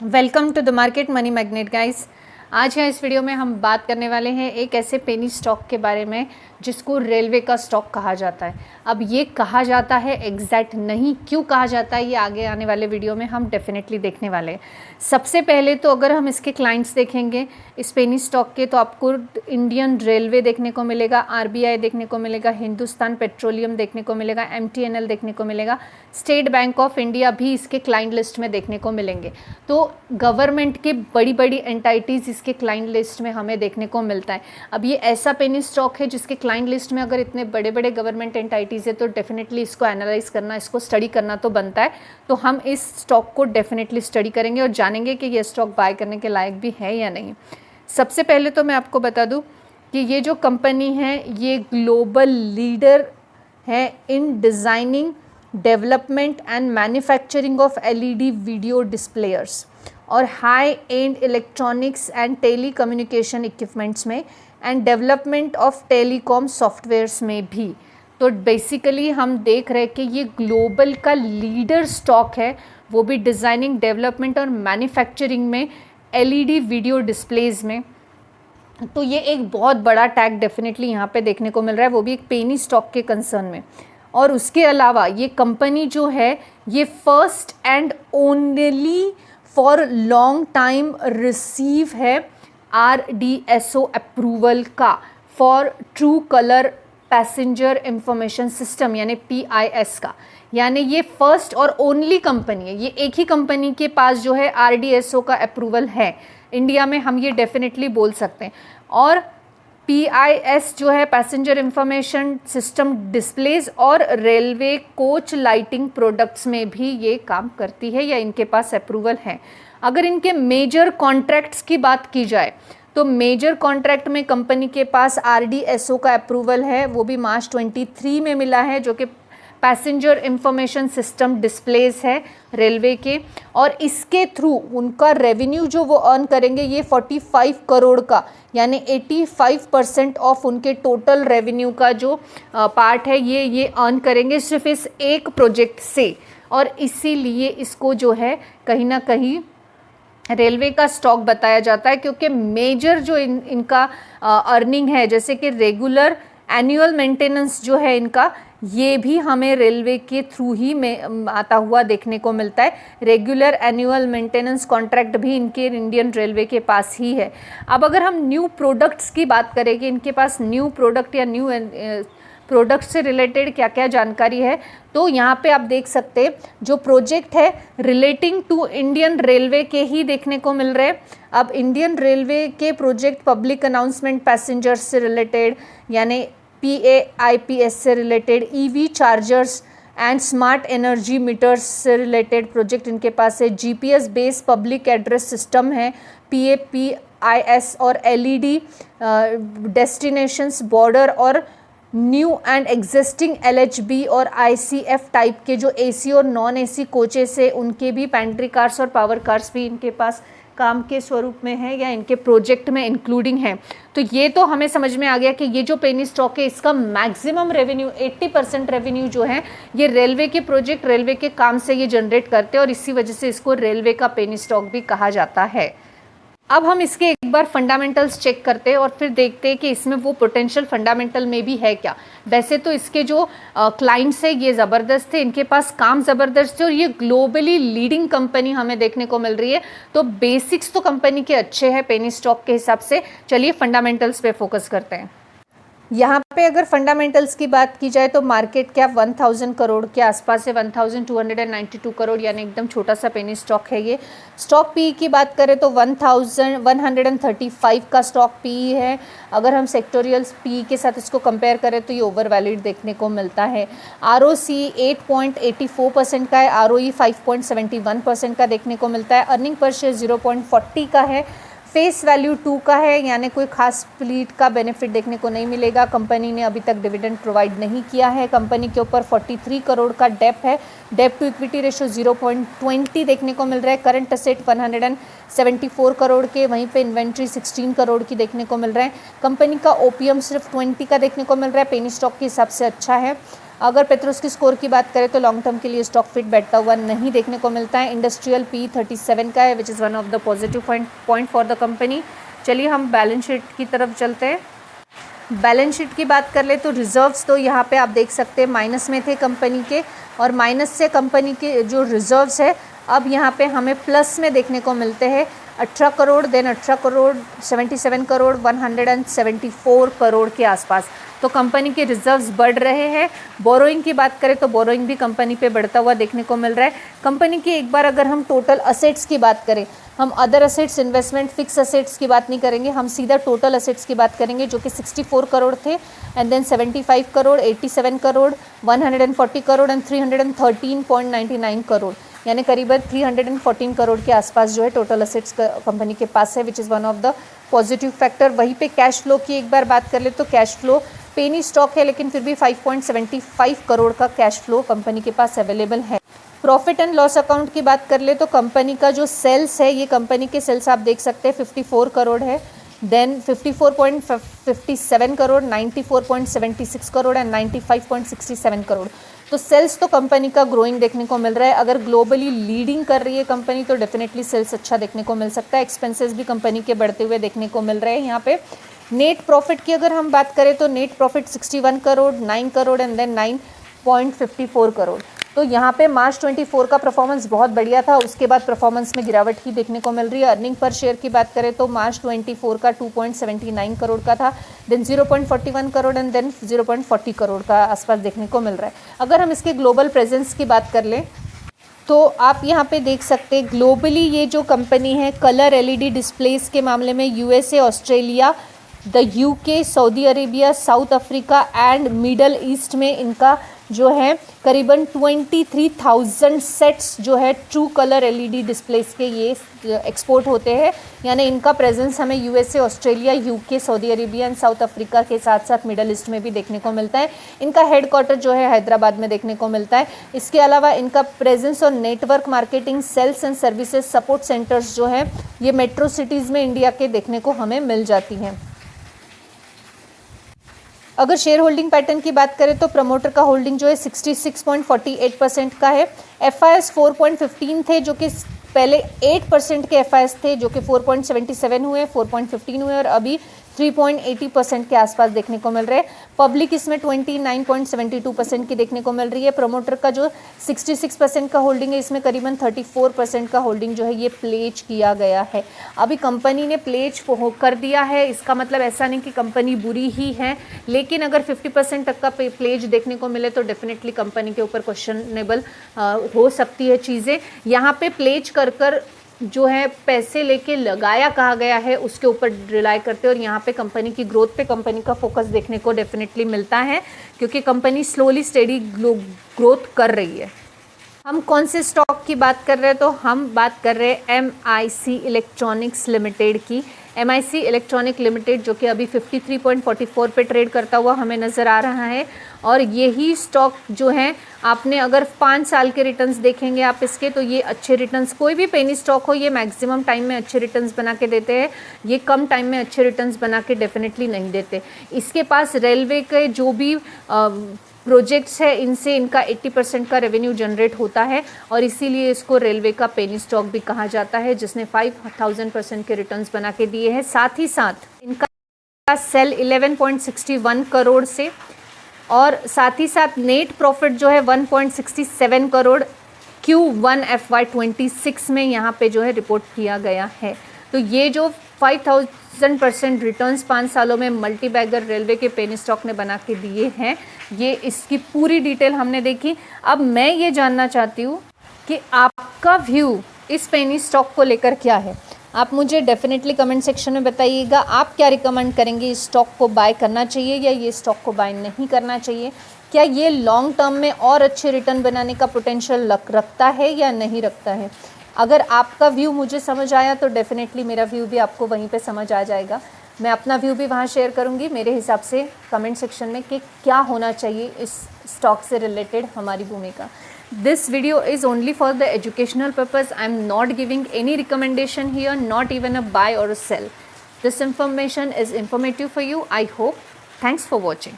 Welcome to the market money magnet guys. आज है इस वीडियो में हम बात करने वाले हैं एक ऐसे पेनी स्टॉक के बारे में जिसको रेलवे का स्टॉक कहा जाता है। अब ये कहा जाता है एग्जैक्ट नहीं, क्यों कहा जाता है ये आगे आने वाले वीडियो में हम डेफिनेटली देखने वाले हैं। सबसे पहले तो अगर हम इसके क्लाइंट्स देखेंगे इस पेनी स्टॉक के, तो आपको इंडियन रेलवे देखने को मिलेगा, आरबीआई देखने को मिलेगा, हिंदुस्तान पेट्रोलियम देखने को मिलेगा, एमटीएनएल देखने को मिलेगा, स्टेट बैंक ऑफ इंडिया भी इसके क्लाइंट लिस्ट में देखने को मिलेंगे। तो गवर्नमेंट के बड़ी बड़ी एंटाइटीज़ इसके क्लाइंट लिस्ट में हमें देखने को मिलता है। अब ये ऐसा पेनी स्टॉक है जिसके क्लाइंट लिस्ट में अगर इतने बड़े बड़े गवर्नमेंट एंटाइटीज़ है तो डेफिनेटली इसको एनालाइज करना, इसको स्टडी करना तो बनता है। तो हम इस स्टॉक को डेफिनेटली स्टडी करेंगे और जानेंगे कि ये स्टॉक बाय करने के लायक भी है या नहीं। सबसे पहले तो मैं आपको बता दूं कि ये जो कंपनी है ये ग्लोबल लीडर है in designing, development and manufacturing of LED video displayers और high end electronics and telecommunication equipments में and development of telecom softwares में भी। तो बेसिकली हम देख रहे हैं कि ये ग्लोबल का लीडर स्टॉक है, वो भी डिज़ाइनिंग, डेवलपमेंट और मैन्युफैक्चरिंग में एलईडी वीडियो डिस्प्लेज में। तो ये एक बहुत बड़ा टैग डेफिनेटली यहाँ पे देखने को मिल रहा है, वो भी एक पेनी स्टॉक के कंसर्न में। और उसके अलावा ये कंपनी जो है ये first and only for long time receive है RDSO अप्रूवल का for true colour passenger information system यानी PIS का। यानी ये फर्स्ट और ओनली कंपनी है, ये एक ही कंपनी के पास जो है RDSO का अप्रूवल है इंडिया में, हम ये डेफिनेटली बोल सकते हैं। और PIS जो है पैसेंजर इंफॉर्मेशन सिस्टम डिस्प्लेज और रेलवे कोच लाइटिंग प्रोडक्ट्स में भी ये काम करती है या इनके पास अप्रूवल है। अगर इनके मेजर कॉन्ट्रैक्ट्स की बात की जाए तो मेजर कॉन्ट्रैक्ट में कंपनी के पास RDSO का अप्रूवल है, वो भी मार्च 23 में मिला है, जो कि पैसेंजर इंफॉर्मेशन सिस्टम डिस्प्लेज है रेलवे के। और इसके थ्रू उनका रेवेन्यू जो वो अर्न करेंगे ये 45 करोड़ का यानी 85% ऑफ उनके टोटल रेवेन्यू का जो पार्ट है ये अर्न करेंगे सिर्फ इस एक प्रोजेक्ट से। और इसीलिए इसको जो है कहीं ना कहीं रेलवे का स्टॉक बताया जाता है, क्योंकि मेजर जो इनका अर्निंग है, जैसे कि रेगुलर एनुअल मेंटेनेंस जो है इनका, ये भी हमें रेलवे के थ्रू ही में आता हुआ देखने को मिलता है। रेगुलर एनुअल मेंटेनेंस कॉन्ट्रैक्ट भी इनके इंडियन रेलवे के पास ही है। अब अगर हम न्यू प्रोडक्ट्स की बात करें कि इनके पास न्यू प्रोडक्ट या न्यू प्रोडक्ट से रिलेटेड क्या क्या जानकारी है, तो यहाँ पे आप देख सकते हैं जो प्रोजेक्ट है रिलेटिंग टू इंडियन रेलवे के ही देखने को मिल रहे हैं। अब इंडियन रेलवे के प्रोजेक्ट पब्लिक अनाउंसमेंट पैसेंजर्स से रिलेटेड यानी PAIPS से related, EV chargers and smart energy metres से रिलेटेड प्रोजेक्ट इनके पास है। GPS based public address system है PAPIS और LED डेस्टिनेशंस बॉर्डर और न्यू एंड एग्जिस्टिंग LHB और ICF टाइप के जो AC और नॉन AC कोचेस है उनके भी पेंट्री कार्स और पावर कार्स भी इनके पास काम के स्वरूप में है या इनके प्रोजेक्ट में इंक्लूडिंग है। तो ये तो हमें समझ में आ गया कि ये जो पेनी स्टॉक है इसका मैक्सिमम रेवेन्यू 80% रेवेन्यू जो है ये रेलवे के प्रोजेक्ट, रेलवे के काम से ये जनरेट करते हैं और इसी वजह से इसको रेलवे का पेनी स्टॉक भी कहा जाता है। अब हम इसके एक बार फंडामेंटल्स चेक करते हैं और फिर देखते हैं कि इसमें वो पोटेंशियल फंडामेंटल में भी है क्या। वैसे तो इसके जो क्लाइंट्स है ये ज़बरदस्त थे, इनके पास काम ज़बरदस्त है और ये ग्लोबली लीडिंग कंपनी हमें देखने को मिल रही है। तो बेसिक्स तो कंपनी के अच्छे हैं पेनी स्टॉक के हिसाब से। चलिए फंडामेंटल्स पे फोकस करते हैं। यहाँ पे अगर फंडामेंटल्स की बात की जाए तो मार्केट कैप 1000 करोड़ के आसपास है, 1292 करोड़, यानी एकदम छोटा सा पेनी स्टॉक है ये। स्टॉक पी की बात करें तो 1135 का स्टॉक पी है। अगर हम सेक्टोरियल पी के साथ इसको कंपेयर करें तो ये ओवर वैलिड देखने को मिलता है। ROC 8.84% का है, ROE 5.71% का देखने को मिलता है। अर्निंग पर शेयर 0.40 का है। फेस वैल्यू 2 का है, यानी कोई खास फ्लीट का बेनिफिट देखने को नहीं मिलेगा। कंपनी ने अभी तक डिविडेंड प्रोवाइड नहीं किया है। कंपनी के ऊपर 43 करोड़ का डेप है। डेप टू इक्विटी रेशो 0.20 देखने को मिल रहा है। करंट असेट 174 करोड़ के, वहीं पे इन्वेंट्री 16 करोड़ की देखने को मिल रहा है। कंपनी का OPM सिर्फ 20 का देखने को मिल रहा है, पेनी स्टॉक के हिसाब से अच्छा है। अगर पेट्रोस की स्कोर की बात करें तो लॉन्ग टर्म के लिए स्टॉक फिट बैठता हुआ नहीं देखने को मिलता है। इंडस्ट्रियल P37 का है, which is one of the positive point for the company. चलिए हम बैलेंस शीट की तरफ चलते हैं। बैलेंस शीट की बात कर ले तो रिजर्व्स तो यहाँ पे आप देख सकते हैं माइनस में थे कंपनी के, और माइनस से कंपनी के जो रिजर्व्स है अब यहाँ पे हमें प्लस में देखने को मिलते हैं 18 करोड़, देन 18 करोड़, 77 करोड़, 174 करोड़ के आसपास। तो कंपनी के रिजर्व्स बढ़ रहे हैं। बोरोइंग की बात करें तो बोरोइंग भी कंपनी पे बढ़ता हुआ देखने को मिल रहा है। कंपनी की एक बार अगर हम टोटल असेट्स की बात करें, हम other assets, investment, fix assets की बात नहीं करेंगे, हम सीधा टोटल असेट्स की बात करेंगे जो कि 64 करोड़ थे, and then 75 crore, 87 crore, 140 crore and 313.99 crore, यानी करीबन 314 करोड़ के आसपास जो है टोटल असेट्स कंपनी के पास है, which is one of the positive factor. वहीं पे कैश फ्लो की एक बार बात कर ले तो कैश फ्लो पेनी स्टॉक है लेकिन फिर भी 5.75 करोड़ का कैश फ्लो कंपनी के पास अवेलेबल है। प्रॉफिट एंड लॉस अकाउंट की बात कर ले तो कंपनी का जो सेल्स है, ये कंपनी के सेल्स आप देख सकते हैं 54 करोड़ है, देन 54.57 करोड़, 94.76 करोड़ एंड 95.67 करोड़। तो सेल्स तो कंपनी का ग्रोइंग देखने को मिल रहा है। अगर ग्लोबली लीडिंग कर रही है कंपनी तो डेफिनेटली सेल्स अच्छा देखने को मिल सकता है। एक्सपेंसेस भी कंपनी के बढ़ते हुए देखने को मिल रहे हैं। यहाँ पे नेट प्रॉफिट की अगर हम बात करें तो net profit 61 crore, 9 crore and then 9.54 crore. तो यहाँ पे मार्च 24 का परफॉर्मेंस बहुत बढ़िया था, उसके बाद परफॉर्मेंस में गिरावट ही देखने को मिल रही है। अर्निंग पर शेयर की बात करें तो मार्च 24 का 2.79 करोड़ का था, then 0.41 crore and then 0.40 crore का आसपास देखने को मिल रहा है। अगर हम इसके ग्लोबल प्रेजेंस की बात कर लें तो आप यहाँ पे देख सकते हैं ग्लोबली ये जो कंपनी है कलर LED डिस्प्लेस के मामले में USA, Australia, the UK, Saudi Arabia, south Africa and middle east में इनका जो है करीबन 23,000 सेट्स जो है ट्रू कलर LED डिस्प्लेस के ये एक्सपोर्ट होते हैं। यानी इनका प्रेजेंस हमें USA, Australia, UK, Saudi Arabia and south Africa के साथ साथ मिडल ईस्ट में भी देखने को मिलता है। इनका हेडक्वार्टर जो है हैदराबाद में देखने को मिलता है। इसके अलावा इनका प्रेजेंस और network marketing, sales and services support centres जो है ये मेट्रो सिटीज़ में इंडिया के देखने को हमें मिल जाती हैं। अगर शेयर होल्डिंग पैटर्न की बात करें तो प्रमोटर का होल्डिंग जो है 66.48% का है। FIS 4.15 थे जो कि पहले 8% के FIS थे जो कि 4.77 हुए, 4.15 हुए और अभी 3.80% के आसपास देखने को मिल रहे हैं। पब्लिक इसमें 29.72% की देखने को मिल रही है। प्रमोटर का जो 66% का होल्डिंग है इसमें करीबन 34% का होल्डिंग जो है ये प्लेज किया गया है। अभी कंपनी ने प्लेज कर दिया है, इसका मतलब ऐसा नहीं कि कंपनी बुरी ही है, लेकिन अगर 50% तक का प्लेज देखने को मिले तो डेफिनेटली कंपनी के ऊपर क्वेश्चनेबल हो सकती है चीज़ें। यहाँ पे प्लेज कर जो है पैसे लेके लगाया कहा गया है उसके ऊपर रिलाई करते हैं और यहाँ पे कंपनी की ग्रोथ पे कंपनी का फोकस देखने को डेफिनेटली मिलता है क्योंकि कंपनी स्लोली स्टेडी ग्रोथ कर रही है। हम कौन से स्टॉक की बात कर रहे हैं तो हम बात कर रहे हैं MIC इलेक्ट्रॉनिक्स लिमिटेड की। MIC इलेक्ट्रॉनिक लिमिटेड जो कि अभी 53.44 पे ट्रेड करता हुआ हमें नज़र आ रहा है और यही स्टॉक जो है आपने अगर 5 साल के रिटर्न्स देखेंगे आप इसके तो ये अच्छे रिटर्न्स, कोई भी पेनी स्टॉक हो ये मैक्सिमम टाइम में अच्छे रिटर्न्स बना के देते हैं, ये कम टाइम में अच्छे रिटर्न्स बना के डेफिनेटली नहीं देते। इसके पास रेलवे के जो भी प्रोजेक्ट्स है इनसे इनका 80% का रेवेन्यू जनरेट होता है और इसीलिए इसको रेलवे का पेनी स्टॉक भी कहा जाता है जिसने 5000% के रिटर्न्स बना के दिए हैं। साथ ही साथ इनका सेल 11.61 करोड़ से और साथ ही साथ नेट प्रॉफिट जो है 1.67 करोड़ Q1 FY26 में यहाँ पे जो है रिपोर्ट किया गया है। तो ये जो 5000% रिटर्न्स 5 सालों में मल्टी बैगर रेलवे के पेनी स्टॉक ने बना के दिए हैं, ये इसकी पूरी डिटेल हमने देखी। अब मैं ये जानना चाहती हूँ कि आपका व्यू इस पेनी स्टॉक को लेकर क्या है। आप मुझे डेफिनेटली कमेंट सेक्शन में बताइएगा आप क्या रिकमेंड करेंगे, इस स्टॉक को बाय करना चाहिए या ये स्टॉक को बाय नहीं करना चाहिए। क्या ये लॉन्ग टर्म में और अच्छे रिटर्न बनाने का पोटेंशियल रखता है या नहीं रखता है। अगर आपका व्यू मुझे समझ आया तो डेफिनेटली मेरा व्यू भी आपको वहीं पे समझ आ जाएगा। मैं अपना व्यू भी वहाँ शेयर करूँगी मेरे हिसाब से कमेंट सेक्शन में कि क्या होना चाहिए इस स्टॉक से रिलेटेड हमारी भूमिका। This video is only for the educational purpose. I am not giving any recommendation here, not even a buy or a sell. This information is informative for you, I hope. Thanks for watching.